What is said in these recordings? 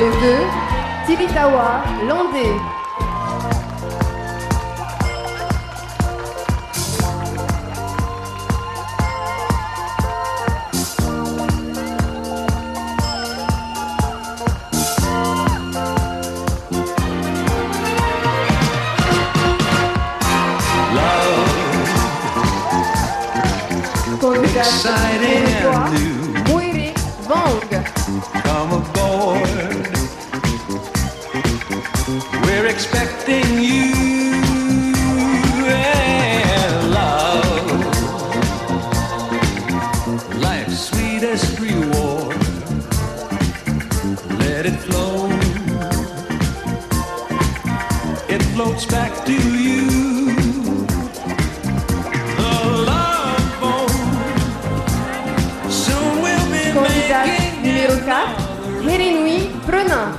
Numéro 2, Tiritawa Landé. Exciting and new. Moiri Vang. Come aboard. We're expecting you and love. Life's sweetest reward. Let it flow. It floats back to you. Numéro 4, Hérénoui Prenin.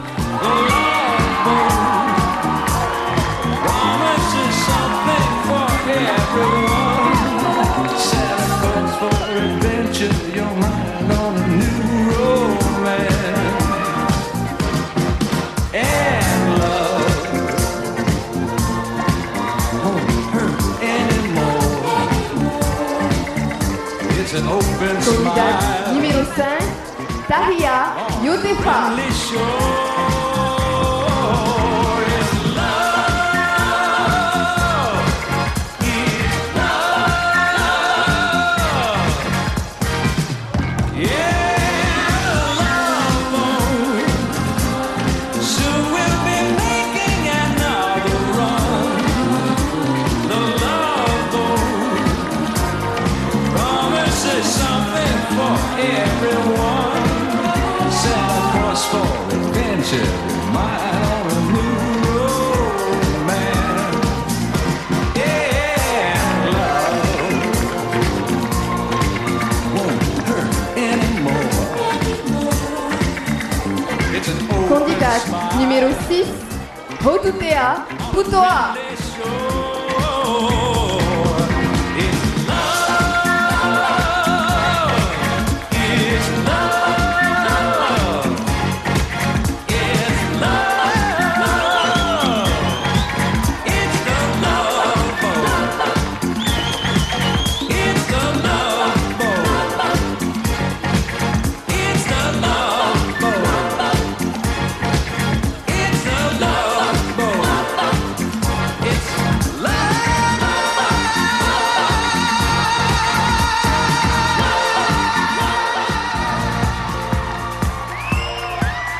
Candidat numéro 5, Tahia Yotefa. Candidate numéro 6, Hotutea Putoa.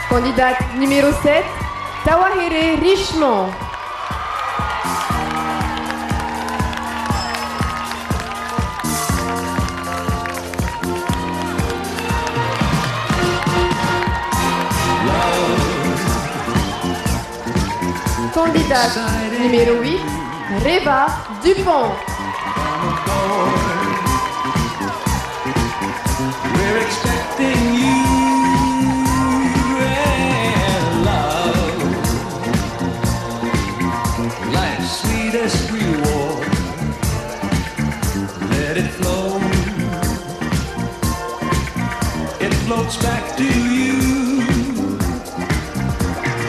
Candidate numéro 7, Tawahere Richemont. Candidate numéro 8, Reva Dupont. We're expecting you. Reward. Let it flow. It floats back to you.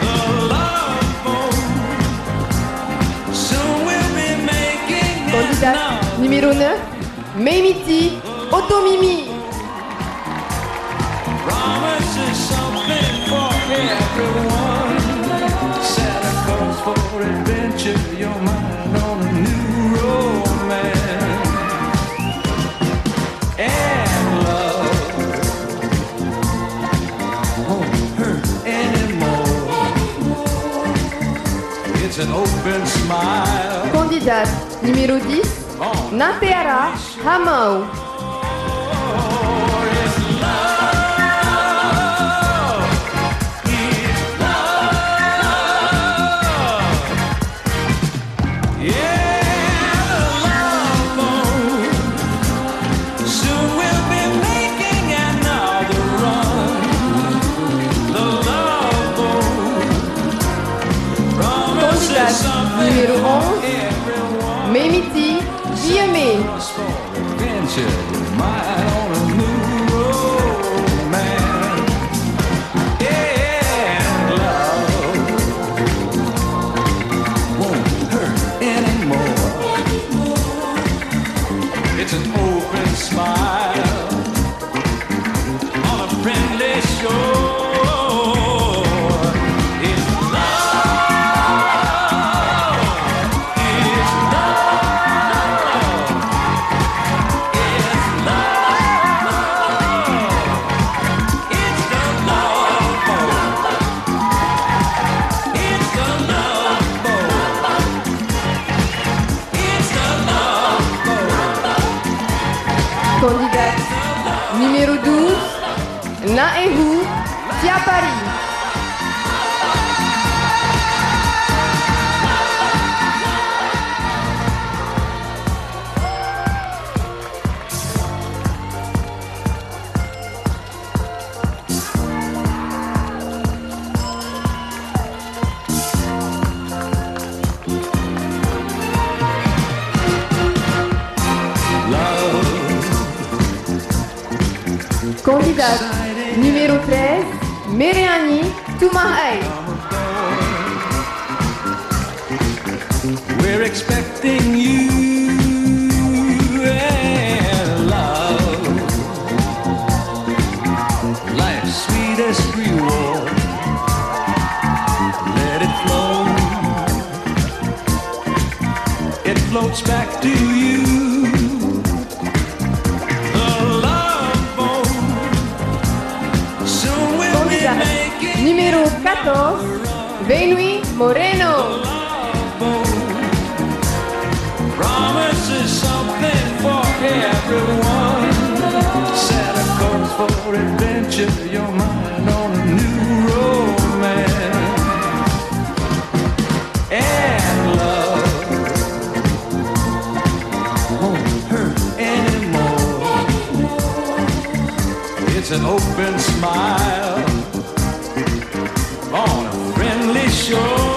The love phone. Soon we'll be making. Candidate numéro 9, Memiti Otomimi. Promises something for everyone. Santa Claus for adventure. You're mine. Candidate numéro 10, Nateara Hamau. Numéro 11, Memiti Diame. an open smile on a friendly shore. It's love. It's love. It's love. It's the love boat. It's the love boat. It's the love boat. Candidate numéro 12, Na et vous, Tia Paris. Candidate numéro 13, Meriani Toumahaï. We're expecting you and love, life's sweetest reward. Let it flow, it floats back to you. The love boat, soon we'll be Candidate making numéro 14, Benui Moreno. Promises something for everyone. Set a course for adventure, your mind on a new romance. And love won't hurt anymore. It's an open smile on a friendly shore.